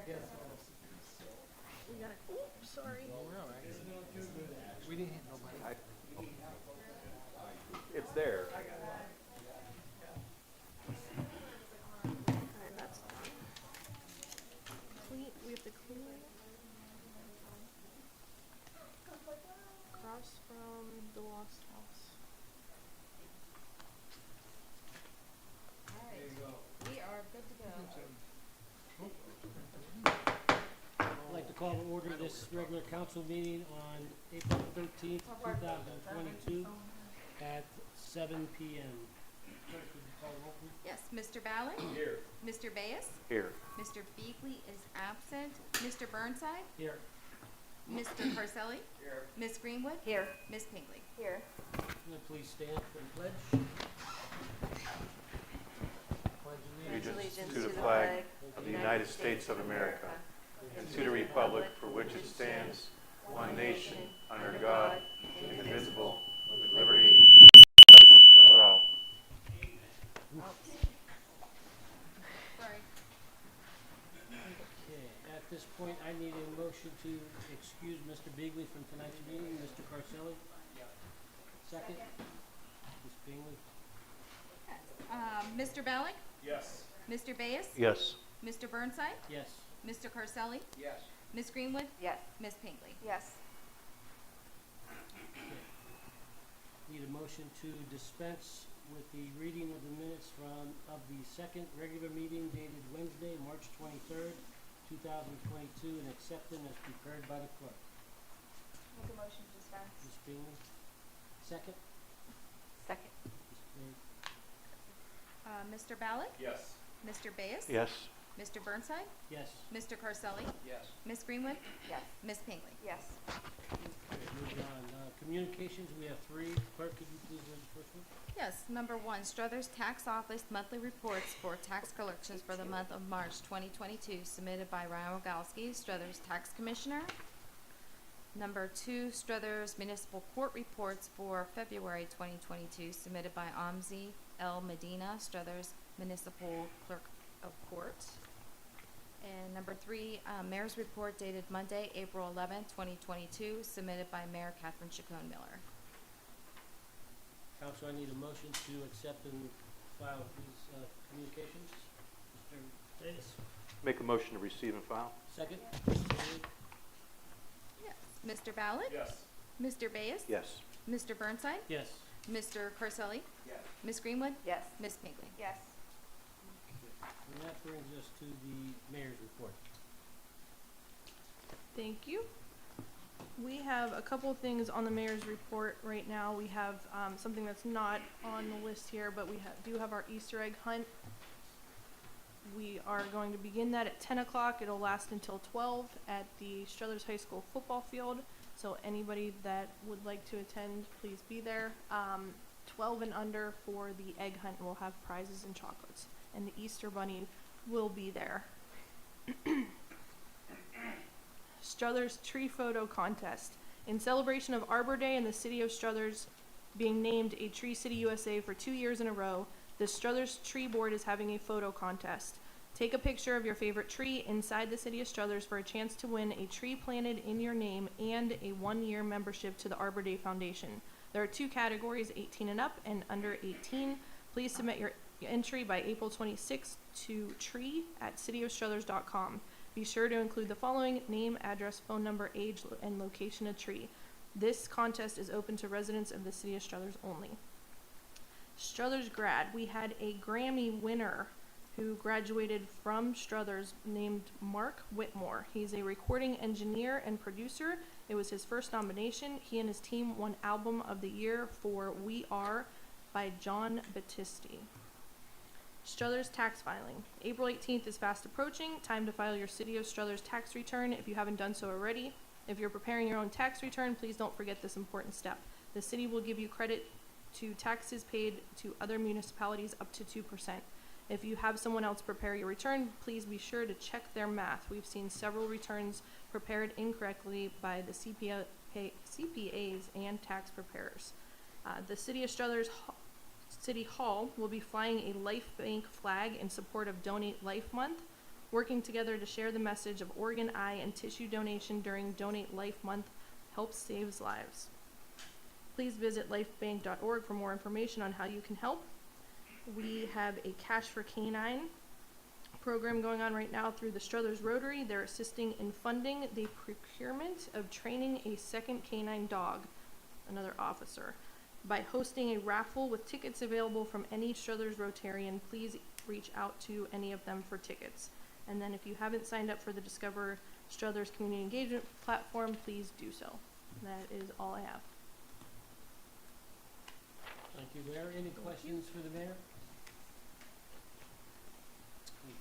We got it. Oops, sorry. Oh, no, actually, we didn't hit nobody. It's there. Alright, that's done. Clean, we have to clean across from the lost house. Alright, we are good to go. I'd like to call to order this regular council meeting on April 13th, 2022 at 7 p.m. Clerk, would you call the roll, please? Yes, Mr. Ballard? Here. Mr. Bayes? Here. Mr. Beagley is absent. Mr. Burnside? Here. Mr. Carselli? Here. Miss Greenwood? Here. Miss Pinkley? Here. Will you please stand for the pledge? Pledge Allegiance to the flag of the United States of America and to the republic for which it stands, one nation, under God, indivisible, with liberty and justice for all. Sorry. Okay, at this point, I need a motion to excuse Mr. Beagley from tonight's meeting. Mr. Carselli? Second? Ms. Bingley? Mr. Ballard? Yes. Mr. Bayes? Yes. Mr. Burnside? Yes. Mr. Carselli? Yes. Miss Greenwood? Yes. Miss Pinkley? Yes. Need a motion to dispense with the reading of the minutes of the second regular meeting dated Wednesday, March 23rd, 2022, and accept them as prepared by the clerk. Make a motion to dispense. Ms. Bingley? Second? Second. Ms. Bingley? Mr. Ballard? Yes. Mr. Bayes? Yes. Mr. Burnside? Yes. Mr. Carselli? Yes. Miss Greenwood? Yes. Miss Pinkley? Yes. Okay, moving on. Communications, we have three. Clerk, could you please read the first one? Yes, number one, Struthers Tax Office monthly reports for tax collections for the month of March 2022, submitted by Ryan Rogalski, Struthers Tax Commissioner. Number two, Struthers Municipal Court reports for February 2022, submitted by Amzi L. Medina, Struthers Municipal Clerk of Court. And number three, Mayor's report dated Monday, April 11, 2022, submitted by Mayor Catherine Chacon Miller. Council, I need a motion to accept and file these communications. Mr. Davis? Make a motion to receive and file. Second? Ms. Bingley? Yes. Mr. Ballard? Yes. Mr. Bayes? Yes. Mr. Burnside? Yes. Mr. Carselli? Yes. Miss Greenwood? Yes. Miss Pinkley? Yes. And that brings us to the mayor's report. Thank you. We have a couple things on the mayor's report right now. We have something that's not on the list here, but we do have our Easter egg hunt. We are going to begin that at 10 o'clock. It'll last until 12 at the Struthers High School football field. So anybody that would like to attend, please be there. 12 and under for the egg hunt, and we'll have prizes and chocolates. And the Easter Bunny will be there. Struthers Tree Photo Contest. In celebration of Arbor Day and the city of Struthers being named a Tree City USA for 2 years in a row, the Struthers Tree Board is having a photo contest. Take a picture of your favorite tree inside the city of Struthers for a chance to win a tree planted in your name and a 1-year membership to the Arbor Day Foundation. There are 2 categories, 18 and up and under 18. Please submit your entry by April 26th to tree@cityofstruthers.com. Be sure to include the following: name, address, phone number, age, and location of tree. This contest is open to residents of the city of Struthers only. Struthers grad. We had a Grammy winner who graduated from Struthers named Mark Whitmore. He's a recording engineer and producer. It was his first nomination. He and his team won Album of the Year for We Are by John Battisti. Struthers tax filing. April 18th is fast approaching. Time to file your City of Struthers tax return if you haven't done so already. If you're preparing your own tax return, please don't forget this important step. The city will give you credit to taxes paid to other municipalities up to 2%. If you have someone else prepare your return, please be sure to check their math. We've seen several returns prepared incorrectly by the CPAs and tax preparers. The City of Struthers City Hall will be flying a Life Bank flag in support of Donate Life Month working together to share the message of organ, eye, and tissue donation during Donate Life Month helps saves lives. Please visit lifebank.org for more information on how you can help. We have a Cash for Canine program going on right now through the Struthers Rotary. They're assisting in funding the procurement of training a second canine dog, another officer. By hosting a raffle with tickets available from any Struthers Rotarian, please reach out to any of them for tickets. And then if you haven't signed up for the Discover Struthers Community Engagement platform, please do so. That is all I have. Thank you, Mayor. Any questions for the mayor?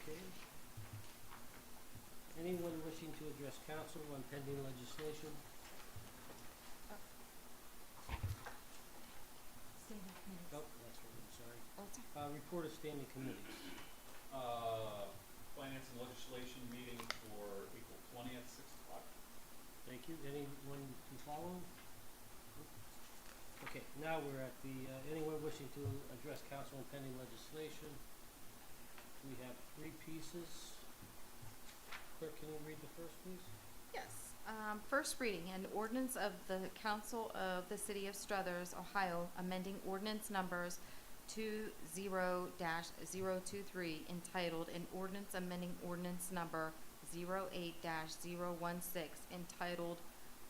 Okay. Anyone wishing to address council on pending legislation? Standing committees. Oh, that's right, I'm sorry. Oh, it's all Report of standing committees. Finance and legislation meeting for April 20th, 6 o'clock. Thank you. Anyone to follow? Okay, now we're at the, anyone wishing to address council on pending legislation. We have 3 pieces. Clerk, can you read the first, please? Yes. First reading, an ordinance of the Council of the City of Struthers, Ohio, amending ordinance numbers 20-023 entitled, an ordinance amending ordinance number 08-016 entitled,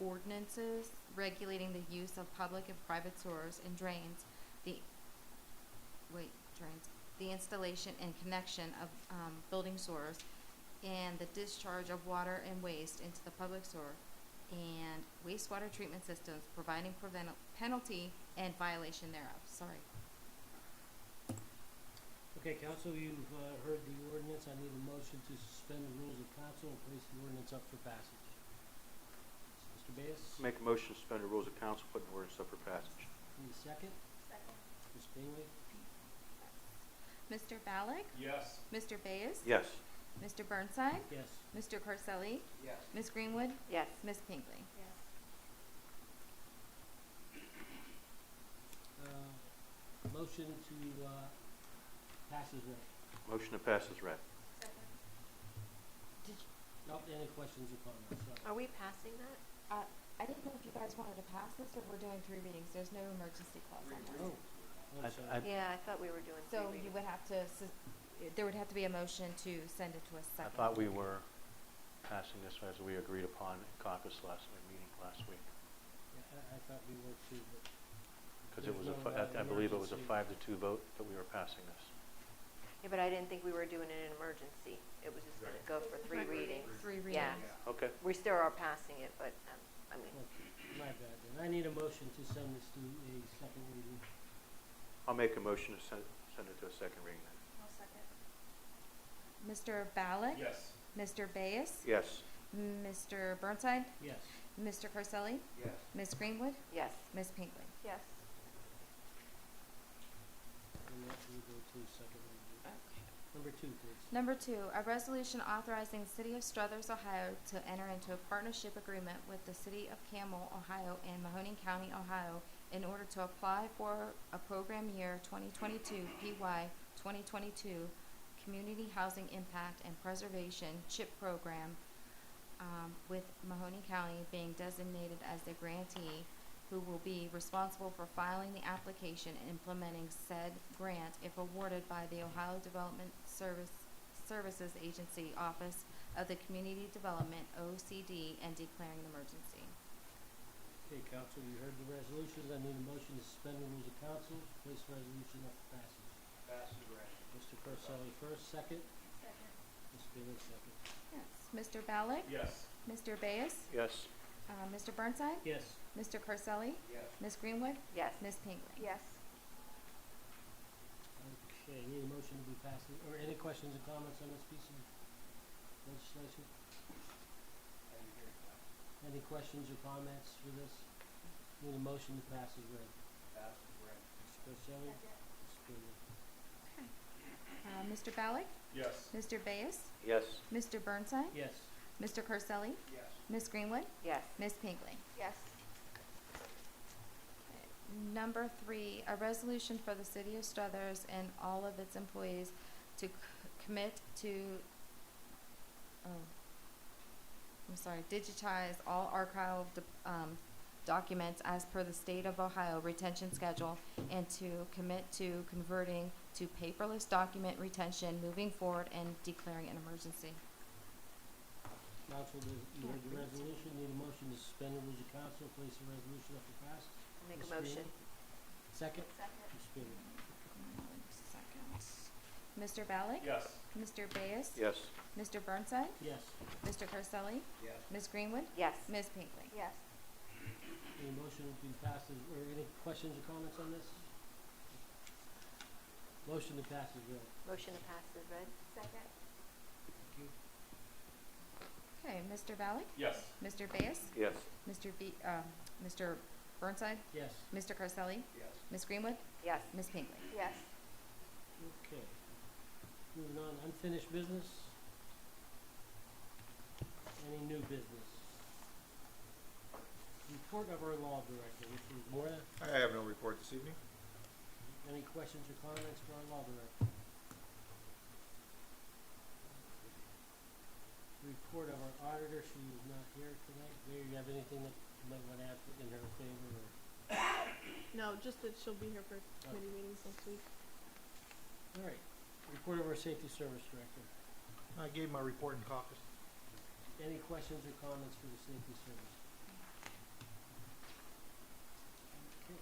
ordinances regulating the use of public and private sewers and drains, the installation and connection of building sewers, and the discharge of water and waste into the public sewer and wastewater treatment systems, providing penalty and violation thereof. Sorry. Okay, council, you've heard the ordinance. I need a motion to suspend the rules of council and place the ordinance up for passage. Mr. Bass? Make a motion to suspend the rules of council, put an ordinance up for passage. Need a second? Second. Ms. Bingley? Mr. Ballack? Yes. Mr. Bayes? Yes. Mr. Burnside? Yes. Mr. Carselli? Yes. Ms. Greenwood? Yes. Ms. Pinkley? Yes. Motion to pass is read. Motion to pass is read. Second. No, any questions or comments? Are we passing that? I didn't know if you guys wanted to pass this or we're doing 3 readings. There's no emergency clause on this. Oh, I'm sorry. Yeah, I thought we were doing So three you readings. would have to, there would have to be a motion to send it to a I second. thought we were passing this as we agreed upon in caucus meeting last week. Yeah, I thought we were too, but Because it was There's no, I believe it was a emergency. 5-2 vote that we were passing this. Yeah, but I didn't think we were doing it in emergency. It was just gonna go for 3 Right. readings. 3 readings. Yeah, Okay. we still are passing it, but, I mean, my bad then. I need a motion to send this to a second reading. I'll make a motion to send it to a second reading then. I'll second. Mr. Ballack? Yes. Mr. Bayes? Yes. Mr. Burnside? Yes. Mr. Carselli? Yes. Ms. Greenwood? Yes. Ms. Pinkley? Yes. And that will go to second reading. Number 2, please. Number 2, a resolution authorizing the City of Struthers, Ohio to enter into a partnership agreement with the City of Camel, Ohio and Mahoning County, Ohio in order to apply for a program year 2022 PY 2022 Community Housing Impact and Preservation CHIP program, with Mahoning County being designated as the grantee, who will be responsible for filing the application and implementing said grant if awarded by the Ohio Development Services Agency Office of the Community Development, OCD, and declaring an emergency. Okay, council, you heard the resolutions. I need a motion to suspend the rules of council, place resolution up for passage. Pass is read. Mr. Carselli first, second. Second. Ms. Bingley second. Yes. Mr. Ballack? Yes. Mr. Bayes? Yes. Mr. Burnside? Yes. Mr. Carselli? Yes. Ms. Greenwood? Yes. Ms. Pinkley? Yes. Okay, need a motion to be passed, or any questions or comments on this piece of legislation? Any questions or comments for this? Need a motion to pass as read. Pass is read. Mr. Carselli? Ms. Bingley? Mr. Ballack? Yes. Mr. Bayes? Yes. Mr. Burnside? Yes. Mr. Carselli? Yes. Ms. Greenwood? Yes. Ms. Pinkley? Yes. Number 3, a resolution for the City of Struthers and all of its employees to commit to digitize all archived, documents as per the state of Ohio retention schedule and to commit to converting to paperless document retention moving forward and declaring an emergency. Council, you heard the resolution, need a motion to suspend the rules of council, place the resolution up for pass. I'll make Ms. a motion. Freeman? Second? Ms. Freeman. Mr. Ballard? Yes. Mr. Bayes? Yes. Mr. Burnside? Yes. Mr. Carselli? Yes. Ms. Greenwood? Yes. Ms. Pinkley? Yes. Any motion to pass, or any questions or comments on this? Motion to pass is read. Motion to pass is read. Second. Thank you. Okay, Mr. Ballard? Yes. Mr. Bayes? Yes. Mr. Burnside? Yes. Mr. Carselli? Yes. Ms. Greenwood? Yes. Ms. Pinkley? Yes. Okay. Moving on, unfinished business. Any new business? Report of our law director, Mr. Moya. I have no report this evening. Any questions or comments for our law director? Report of our auditor, she is not here tonight. Mayor, you have anything that you might want to add in her favor or? No, just that she'll be here for committee meetings next week. All right. Report of our safety service director. I gave my report in caucus. Any questions or comments for the safety service? Okay.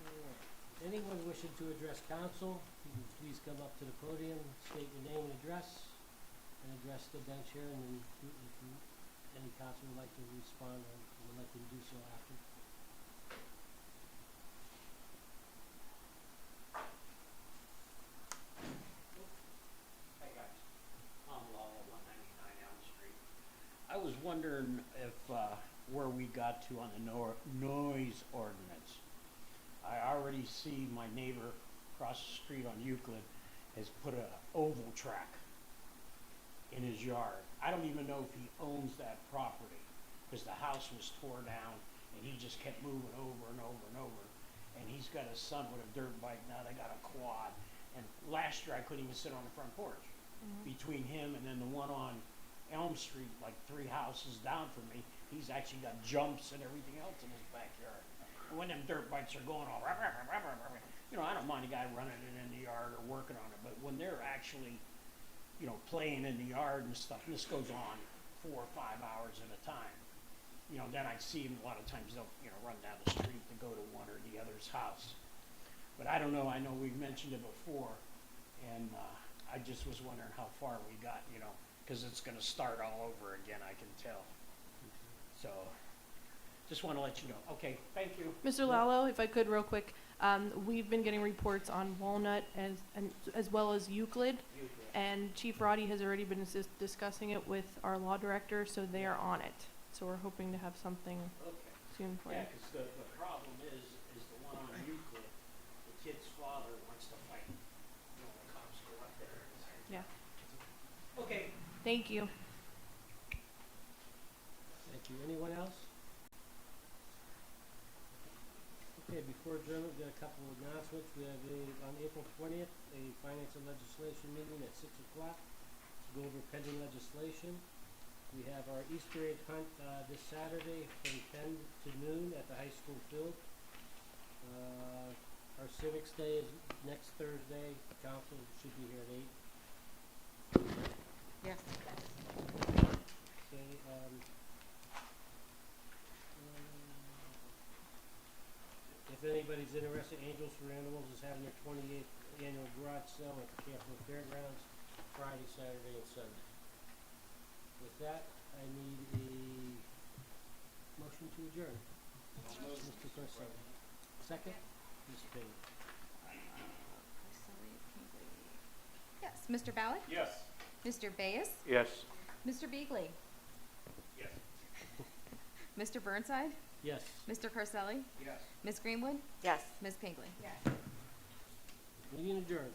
All right. Anyone wishing to address council, you can please come up to the podium, state your name and address, and address the bench here, and then if any council would like to respond, I would like to do so after. Hey guys, Tom Lowell, 199 Elm Street. I was wondering if, where we got to on the noise ordinance. I already see my neighbor across the street on Euclid has put a oval track in his yard. I don't even know if he owns that property, because the house was tore down and he just kept moving over and over and over. And he's got a son with a dirt bike, now they got a quad. And last year I couldn't even sit on the front porch. Between him and then the one on Elm Street, like 3 houses down from me, he's actually got jumps and everything else in his backyard. And when them dirt bikes are going all, you know, I don't mind a guy running it in the yard or working on it, but when they're actually, you know, playing in the yard and stuff, and this goes on 4 or 5 hours at a time, you know, then I see him a lot of times they'll, you know, run down the street to go to one or the other's house. But I don't know, I know we've mentioned it before, and I just was wondering how far we got, you know, because it's going to start all over again, I can tell. So, just want to let you know. Okay, thank you. Mr. Lallo, if I could real quick, we've been getting reports on Walnut as well as Euclid, and Chief Roddy has already been discussing it with our law director, so they are on it. So we're hoping to have something Okay. soon for you. Yeah, because the problem is the one on Euclid, the kid's father wants to fight. You know, the cops go up there and say, Yeah. okay. Thank you. Thank you. Anyone else? Okay, before adjournment, we got a couple of announcements. We have on April 20th, a finance and legislation meeting at 6 o'clock to go over pending legislation. We have our Easter egg hunt this Saturday from 10 to noon at the high school field. Our Civics Day is next Thursday. Council should be here at 8. Yes. Okay, if anybody's interested, Angels for Animals is having their 28th annual garage sale at the Campo Fairgrounds, Friday, Saturday, and Sunday. With that, I need a motion to adjourn. Mr. Carselli. Second? Ms. Payne. Yes, Mr. Ballard? Yes. Mr. Bayes? Yes. Mr. Beagley? Yes. Mr. Burnside? Yes. Mr. Carselli? Yes. Ms. Greenwood? Yes. Ms. Pinkley? Yes. Meeting adjourned.